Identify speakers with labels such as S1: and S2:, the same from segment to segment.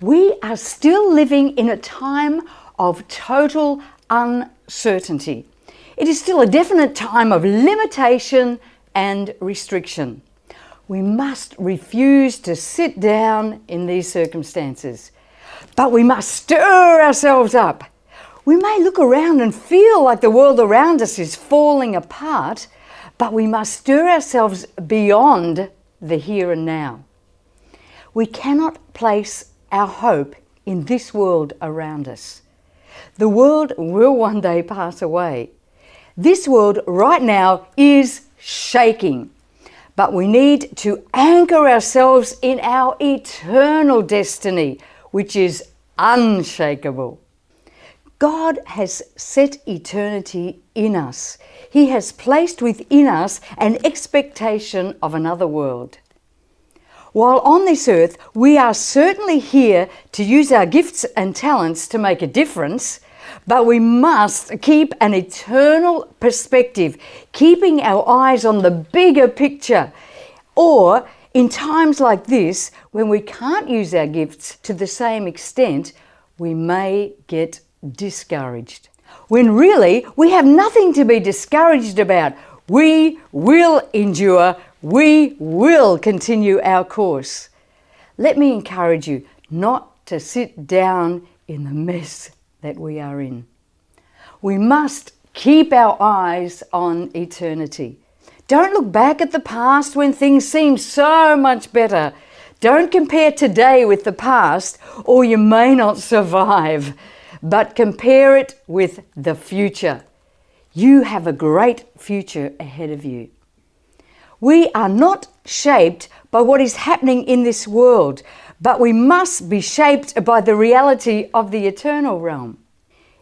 S1: We are still living in a time of total uncertainty. It is still a definite time of limitation and restriction. We must refuse to sit down in these circumstances, but we must stir ourselves up. We may look around and feel like the world around us is falling apart, but we must stir ourselves beyond the here and now. We cannot place our hope in this world around us. The world will one day pass away. This world right now is shaking, but we need to anchor ourselves in our eternal destiny, which is unshakable. God has set eternity in us. He has placed within us an expectation of another world. While on this earth, we are certainly here to use our gifts and talents to make a difference, but we must keep an eternal perspective, keeping our eyes on the bigger picture. Or in times like this, when we can't use our gifts to the same extent, we may get discouraged. When really we have nothing to be discouraged about. We will endure. We will continue our course. Let me encourage you not to sit down in the mess that we are in. We must keep our eyes on eternity. Don't look back at the past when things seem so much better. Don't compare today with the past, or you may not survive, but compare it with the future. You have a great future ahead of you. We are not shaped by what is happening in this world, but we must be shaped by the reality of the eternal realm.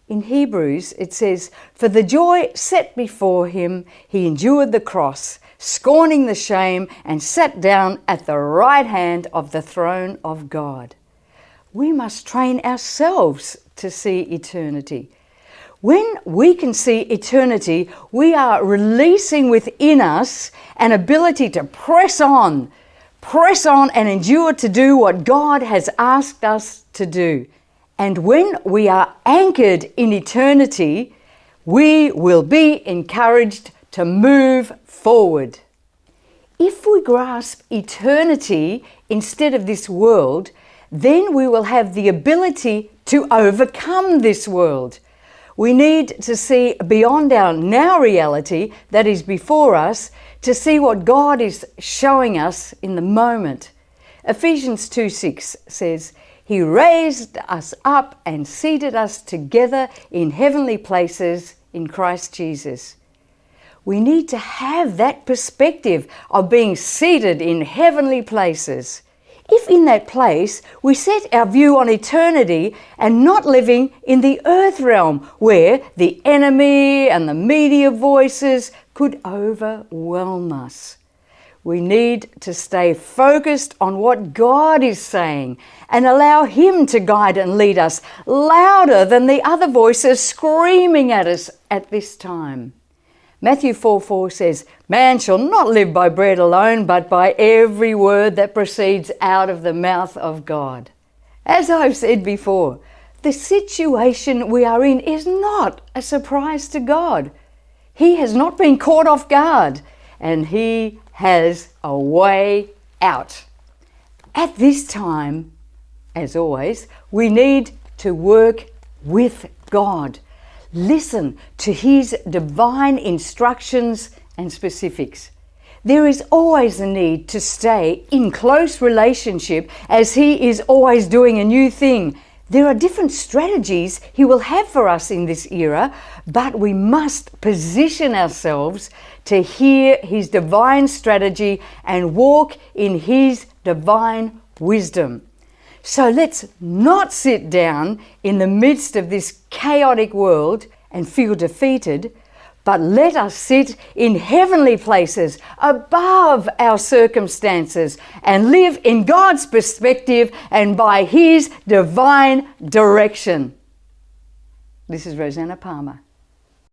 S1: In Hebrews, it says, "For the joy set before him, he endured the cross, scorning the shame, and sat down at the right hand of the throne of God." We must train ourselves to see eternity. When we can see eternity, we are releasing within us an ability to press on and endure to do what God has asked us to do. And when we are anchored in eternity, we will be encouraged to move forward. If we grasp eternity instead of this world, then we will have the ability to overcome this world. We need to see beyond our now reality that is before us to see what God is showing us in the moment. Ephesians 2:6 says, "He raised us up and seated us together in heavenly places in Christ Jesus." We need to have that perspective of being seated in heavenly places. If in that place we set our view on eternity and not living in the earth realm where the enemy and the media voices could overwhelm us. We need to stay focused on what God is saying and allow Him to guide and lead us louder than the other voices screaming at us at this time. Matthew 4:4 says, "Man shall not live by bread alone, but by every word that proceeds out of the mouth of God." As I've said before, the situation we are in is not a surprise to God. He has not been caught off guard, and He has a way out. At this time, as always, we need to work with God. Listen to His divine instructions and specifics. There is always a need to stay in close relationship as He is always doing a new thing. There are different strategies He will have for us in this era, but we must position ourselves to hear His divine strategy and walk in His divine wisdom. So let's not sit down in the midst of this chaotic world and feel defeated, but let us sit in heavenly places above our circumstances and live in God's perspective and by His divine direction. This is Rosanna Palmer.